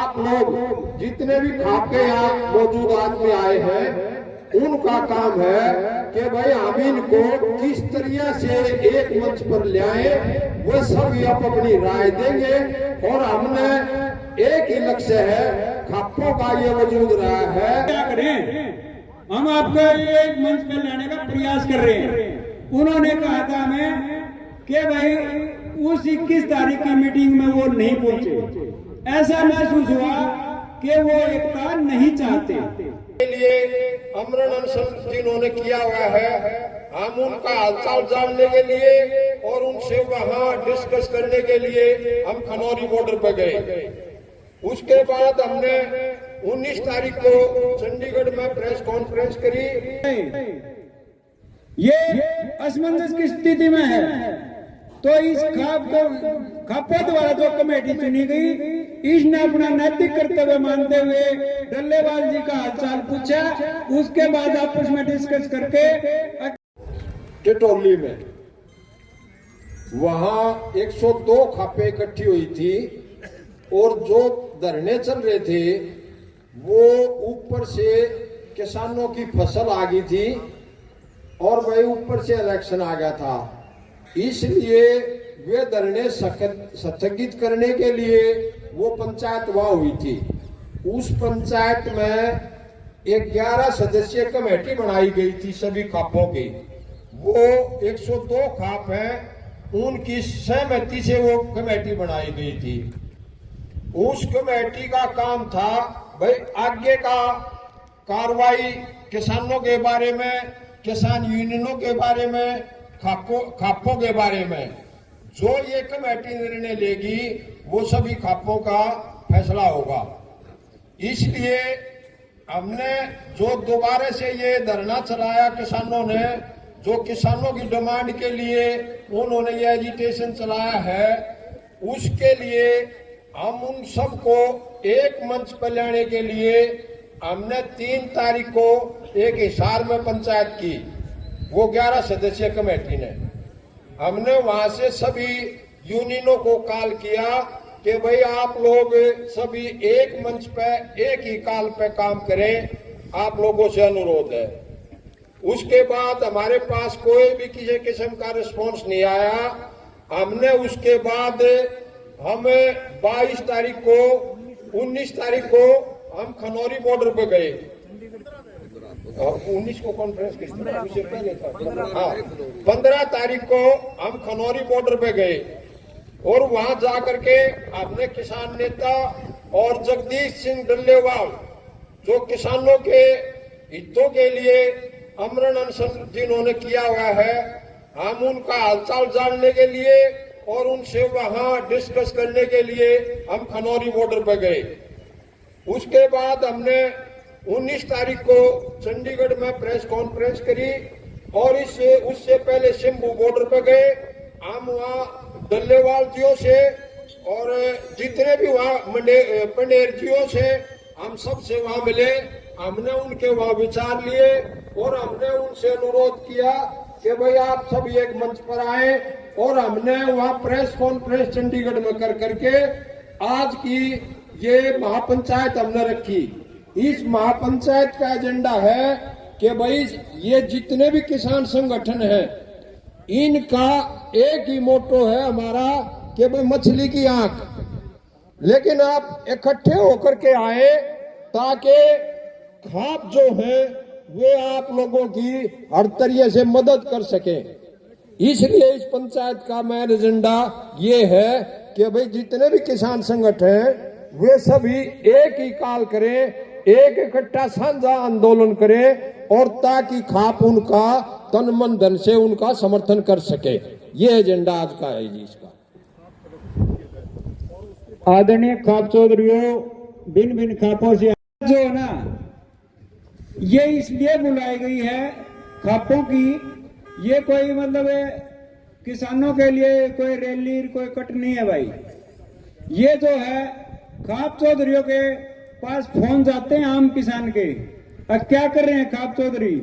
आप लोग जितने भी खाके यहाँ मौजूद आदमी आए हैं, उनका काम है कि भाई हम इनको किस तरह से एक मंच पर ले आए, वो सभी आप अपनी राय देंगे। और हमने एक ही लक्ष्य है, खापों का ये वजूद रहा है। क्या करें, हम आपको एक मंच पर लाने का प्रयास कर रहे हैं। उन्होंने कहा था हमें कि भाई उस 21 तारीख की मीटिंग में वो नहीं पहुंचे। ऐसा महसूस हुआ कि वो एकता नहीं चाहते। के लिए अमरण अनशन जिन्होंने किया हुआ है, हम उनका हालचाल जानने के लिए और उनसे वहां डिस्कस करने के लिए हम खनौरी बॉर्डर पर गए। उसके बाद हमने 19 तारीख को चंडीगढ़ में प्रेस कॉन्फ्रेंस करी। ये असमंजस की स्थिति में है, तो इस खापों द्वारा जो कमेटी चुनी गई, इसने अपना नैतिक कर्तव्य मानते हुए डल्लेवाल जी का हालचाल पूछा। उसके बाद आपस में डिस्कस करके टिटोली में वहां 102 खापे इकट्ठी हुई थी और जो धरने चल रहे थे वो ऊपर से किसानों की फसल आ गई थी और भाई ऊपर से इलेक्शन आ गया था, इसलिए वे धरने स्थगित करने के लिए वो पंचायत वहां हुई थी। उस पंचायत में 11 सदस्यीय कमेटी बनाई गई थी सभी खापों की। वो 102 खाप हैं, उनकी सहमति से वो कमेटी बनाई गई थी। उस कमेटी का काम था भाई आगे का कार्रवाई किसानों के बारे में, किसान यूनियनों के बारे में, खापों के बारे में। जो ये कमेटी निर्णय लेगी वो सभी खापों का फैसला होगा। इसलिए हमने जो दोबारा से ये धरना चलाया किसानों ने, जो किसानों की डिमांड के लिए उन्होंने ये एजिटेशन चलाया है, उसके लिए हम उन सबको एक मंच पर लाने के लिए हमने 3 तारीख को एक हिसार में पंचायत की, वो 11 सदस्यीय कमेटी ने। हमने वहां से सभी यूनियनों को कॉल किया कि भाई आप लोग सभी एक मंच पे एक ही काल पे काम करें, आप लोगों से अनुरोध है। उसके बाद हमारे पास कोई भी किसी किस्म का रिस्पॉन्स नहीं आया। हमने उसके बाद हम 22 तारीख को 19 तारीख को हम खनौरी बॉर्डर पे गए। 19 को कॉन्फ्रेंस उससे पहले था, हाँ 15 तारीख को हम खनौरी बॉर्डर पे गए और वहां जाकर के हमने किसान नेता और जगदीश सिंह डल्लेवाल जो किसानों के हितों के लिए अमरण अनशन जिन्होंने किया हुआ है, हम उनका हालचाल जानने के लिए और उनसे वहां डिस्कस करने के लिए हम खनौरी बॉर्डर पे गए। उसके बाद हमने 19 तारीख को चंडीगढ़ में प्रेस कॉन्फ्रेंस करी और उससे पहले शंभू बॉर्डर पे गए। हम वहाँ डल्लेवाल जियों से और जितने भी वहाँ पंडेर जियों से हम सब से वहाँ मिले। हमने उनके वहाँ विचार लिए और हमने उनसे अनुरोध किया कि भाई आप सब एक मंच पर आए, और हमने वहाँ प्रेस कॉन्फ्रेंस चंडीगढ़ में कर करके आज की ये महापंचायत हमने रखी। इस महापंचायत का एजेंडा है कि भाई ये जितने भी किसान संगठन हैं, इनका एक ही मोटो है हमारा कि भाई मछली की आंख, लेकिन आप इकट्ठे होकर के आए ताकि खाप जो है वे आप लोगों की हर तरीके से मदद कर सके। इसलिए इस पंचायत का मेन एजेंडा ये है कि भाई जितने भी किसान संगठन हैं वे सभी एक ही काल करें, एक इकट्ठा साझा आंदोलन करें, और ताकि खाप उनका तन मन धन से उनका समर्थन कर सके। ये एजेंडा आज का है जी इसका। आदरणीय खाप चौधरियों, भिन्न भिन्न खापों से जो है ना, ये इसलिए बुलाई गई है खापों की, ये कोई मतलब किसानों के लिए कोई रैली कोई कट नहीं है भाई। ये जो है खाप चौधरियों के पास फोन जाते हैं आम किसान के, अब क्या कर रहे हैं खाप चौधरी,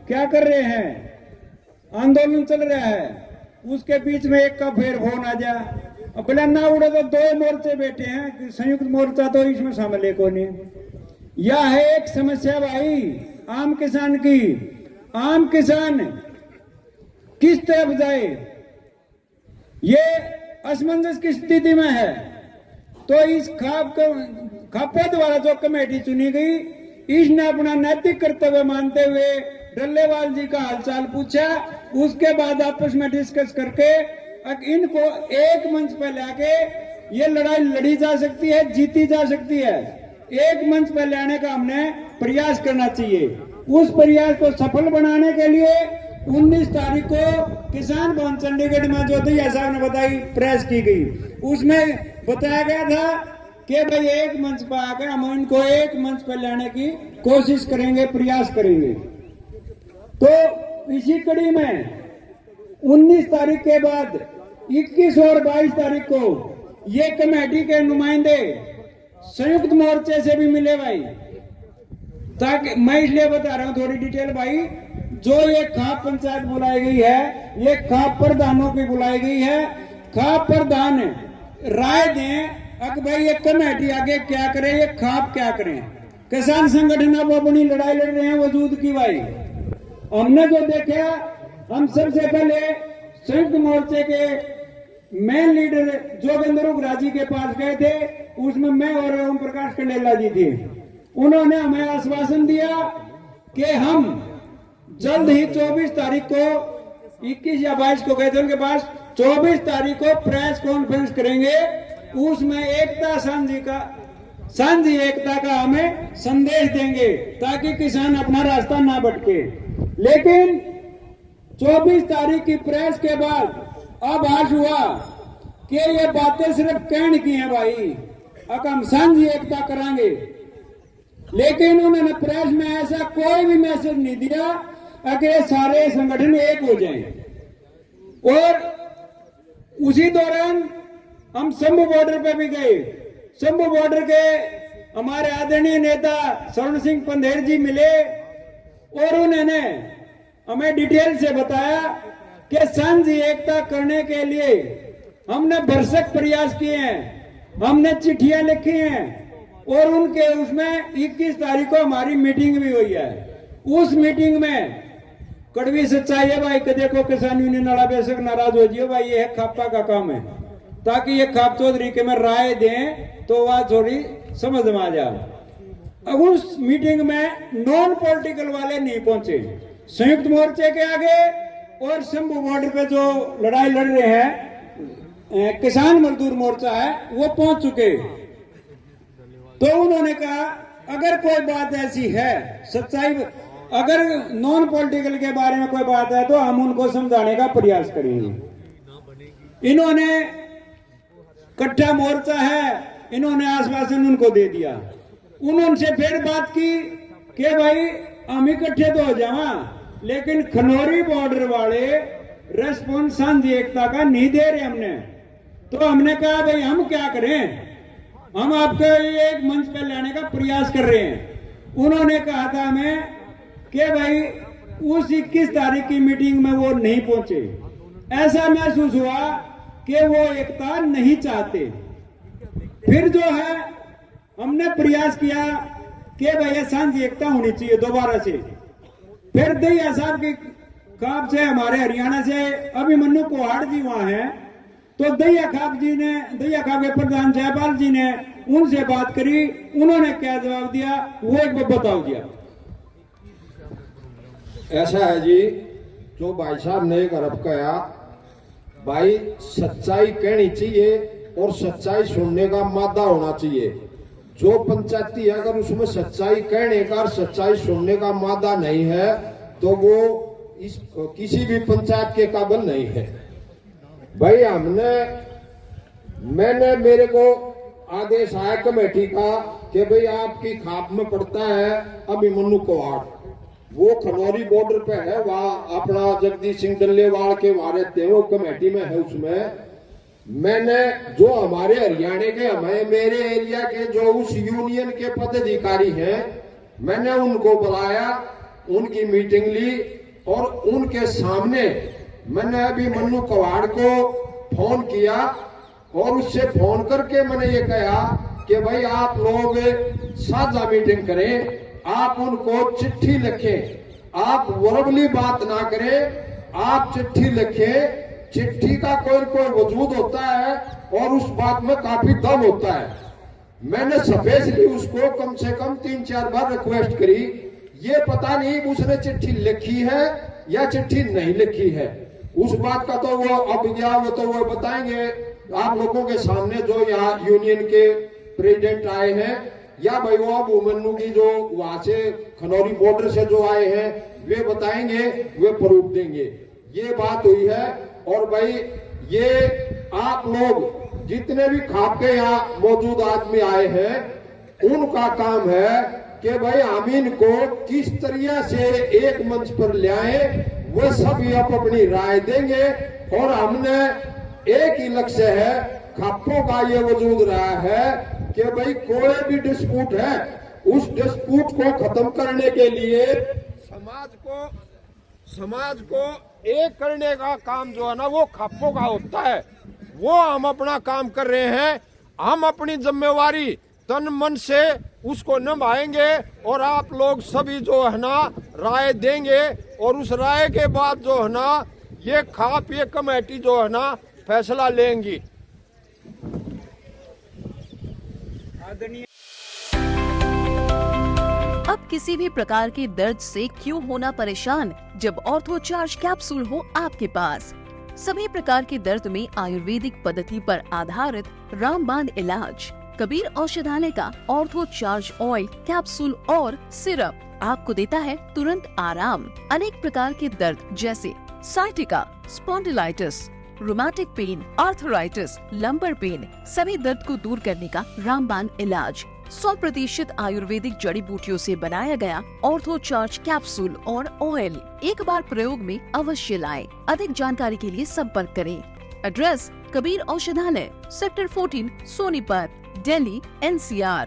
क्या कर रहे हैं, आंदोलन चल रहा है, उसके बीच में एक का फिर फोन आ जा बोले ना उड़े तो दो मोर्चे बैठे हैं, संयुक्त मोर्चा तो इसमें शामिल है कौन है। यह है एक समस्या भाई आम किसान की। आम किसान किस तरफ जाए, ये असमंजस की स्थिति में है। तो इस खापा द्वारा जो कमेटी चुनी गई, इसने अपना नैतिक कर्तव्य मानते हुए डल्लेवाल जी का हालचाल पूछा। उसके बाद आपस में डिस्कस करके इनको एक मंच पर लाके ये लड़ाई लड़ी जा सकती है, जीती जा सकती है। एक मंच पर लाने का हमने प्रयास करना चाहिए। उस प्रयास को सफल बनाने के लिए 19 तारीख को किसान भवन चंडीगढ़ में जो दहिया साहब ने बताई प्रेस की गई, उसमें बताया गया था कि भाई एक मंच पर आकर हम इनको एक मंच पर लाने की कोशिश करेंगे, प्रयास करेंगे। तो इसी कड़ी में 19 तारीख के बाद 21 और 22 तारीख को ये कमेटी के नुमाइंदे संयुक्त मोर्चे से भी मिले भाई। ताकि मैं इसलिए बता रहा हूं थोड़ी डिटेल भाई, जो ये खाप पंचायत बुलाई गई है, ये खाप प्रधानों की बुलाई गई है। खाप प्रधान राय दें कि भाई ये कमेटी आगे क्या करे, ये खाप क्या करें। किसान संगठन अब अपनी लड़ाई लड़ रहे हैं वजूद की भाई। हमने जो देखा, हम सबसे पहले संयुक्त मोर्चे के मेन लीडर जोगेंद्र उग्राजी के पास गए थे। उसमें मैं और ओम प्रकाश कंडेला जी थे। उन्होंने हमें आश्वासन दिया कि हम जल्द ही 24 तारीख को, 21 या 22 को गए थे उनके पास, 24 तारीख को प्रेस कॉन्फ्रेंस करेंगे। उसमें एकता सांझी एकता का हमें संदेश देंगे ताकि किसान अपना रास्ता ना भटके। लेकिन 24 तारीख की प्रेस के बाद आभास हुआ कि ये बातें सिर्फ कहने की हैं भाई, अब हम सांझी एकता करांगे। लेकिन उन्होंने प्रेस में ऐसा कोई भी मैसेज नहीं दिया कि सारे संगठन एक हो जाएं। और उसी दौरान हम शंभू बॉर्डर पे भी गए। शंभू बॉर्डर के हमारे आदरणीय नेता स्वर्ण सिंह पंधेर जी मिले और उन्होंने हमें डिटेल से बताया कि सांझी एकता करने के लिए हमने भरसक प्रयास किए हैं, हमने चिट्ठियां लिखी हैं और उनके उसमें 21 तारीख को हमारी मीटिंग भी हुई है। उस मीटिंग में कड़वी सच्चाई है भाई कि देखो किसान यूनियन वाला बेशक नाराज हो जियो भाई, ये खापा का काम है, ताकि ये खाप चौधरी के में राय दें तो वह थोड़ी समझ में आ जाए। अब उस मीटिंग में नॉन पॉलिटिकल वाले नहीं पहुंचे। संयुक्त मोर्चे के आगे और शंभू बॉर्डर पे जो लड़ाई लड़ रहे हैं किसान मजदूर मोर्चा है, वो पहुंच चुके। तो उन्होंने कहा अगर कोई बात ऐसी है, सच्चाई, अगर नॉन पॉलिटिकल के बारे में कोई बात है तो हम उनको समझाने का प्रयास करेंगे। इन्होंने कट्ठा मोर्चा है, इन्होंने आश्वासन उनको दे दिया। उन्होंने फिर बात की कि भाई हम इकट्ठे तो हो जावा, लेकिन खनौरी बॉर्डर वाले रेस्पॉन्स सांझी एकता का नहीं दे रहे हमने। तो हमने कहा भाई हम क्या करें, हम आपको एक मंच पर लाने का प्रयास कर रहे हैं। उन्होंने कहा था हमें कि भाई उस 21 तारीख की मीटिंग में वो नहीं पहुंचे। ऐसा महसूस हुआ कि वो एकता नहीं चाहते। फिर जो है हमने प्रयास किया कि भाई सांझी एकता होनी चाहिए दोबारा से। फिर दहिया साहब की खाप से, हमारे हरियाणा से अभिमन्यु कोहाड़ जी वहां हैं, तो दहिया खाप के प्रधान जयपाल जी ने उनसे बात करी। उन्होंने क्या जवाब दिया वो एक बार बताओ दिया। ऐसा है जी, जो भाई साहब ने एक अरब कहा, भाई सच्चाई कहनी चाहिए और सच्चाई सुनने का मादा होना चाहिए। जो पंचायती है अगर उसमें सच्चाई कहने का और सच्चाई सुनने का मादा नहीं है तो वो इस किसी भी पंचायत के काबिल नहीं है। भाई मैंने मेरे को आदेश आया कमेटी का कि भाई आपकी खाप में पड़ता है अभिमन्यु कोहाड़, वो खनौरी बॉर्डर पे है, वहां अपना जगदीश सिंह डल्लेवाल के वहां रहते हैं, वो कमेटी में है। उसमें मैंने जो हमारे हरियाणा के मेरे एरिया के जो उस यूनियन के पदाधिकारी हैं, मैंने उनको बुलाया, उनकी मीटिंग ली और उनके सामने मैंने अभिमन्यु कोहाड़ को फोन किया और उससे फोन करके मैंने ये कहा कि भाई आप लोग साझा मीटिंग करें, आप उनको चिट्ठी लिखें, आप वर्बली बात ना करें, आप चिट्ठी लिखें। चिट्ठी का कोई वजूद होता है और उस बात में काफी दम होता है। मैंने स्पेशली उसको कम से कम 3-4 बार रिक्वेस्ट करी, ये पता नहीं उसने चिट्ठी लिखी है या चिट्ठी नहीं लिखी है। उस बात का तो वो अब या वो तो वो बताएंगे आप लोगों के सामने, जो यहाँ यूनियन के प्रेसिडेंट आए हैं या भाई वो अब उमन्नू की जो वहां से खनौरी बॉर्डर से जो आए हैं वे बताएंगे, वे प्रूफ देंगे। ये बात हुई है। और भाई ये आप लोग जितने भी खापे यहाँ मौजूद आदमी आए हैं, उनका काम है कि भाई हम इनको किस तरह से एक मंच पर ले आए, वो सभी आप अपनी राय देंगे। और हमने एक ही लक्ष्य है, खापों का ये वजूद रहा है कि भाई कोई भी डिस्प्यूट है, उस डिस्प्यूट को खत्म करने के लिए समाज को एक करने का काम जो है ना वो खापों का होता है। वो हम अपना काम कर रहे हैं, हम अपनी जिम्मेवारी तन मन से उसको निभाएंगे और आप लोग सभी जो है ना राय देंगे और उस राय के बाद जो है ना ये खाप ये कमेटी जो है ना फैसला लेंगी। अब किसी भी प्रकार के दर्द से क्यों होना परेशान जब ऑर्थो चार्ज कैप्सूल हो आपके पास। सभी प्रकार के दर्द में आयुर्वेदिक पद्धति पर आधारित रामबाण इलाज कबीर औषधालय का ऑर्थो चार्ज ऑयल कैप्सूल और सिरप आपको देता है तुरंत आराम। अनेक प्रकार के दर्द जैसे sciatica, spondylitis, rheumatic pain, arthritis, lumbar pain, सभी दर्द को दूर करने का रामबाण इलाज 100% आयुर्वेदिक जड़ी बूटियों से बनाया गया ऑर्थो चार्ज कैप्सूल और ऑयल एक बार प्रयोग में अवश्य लाएं। अधिक जानकारी के लिए संपर्क करें। एड्रेस कबीर औषधालय, सेक्टर 14, सोनीपत, दिल्ली, NCR।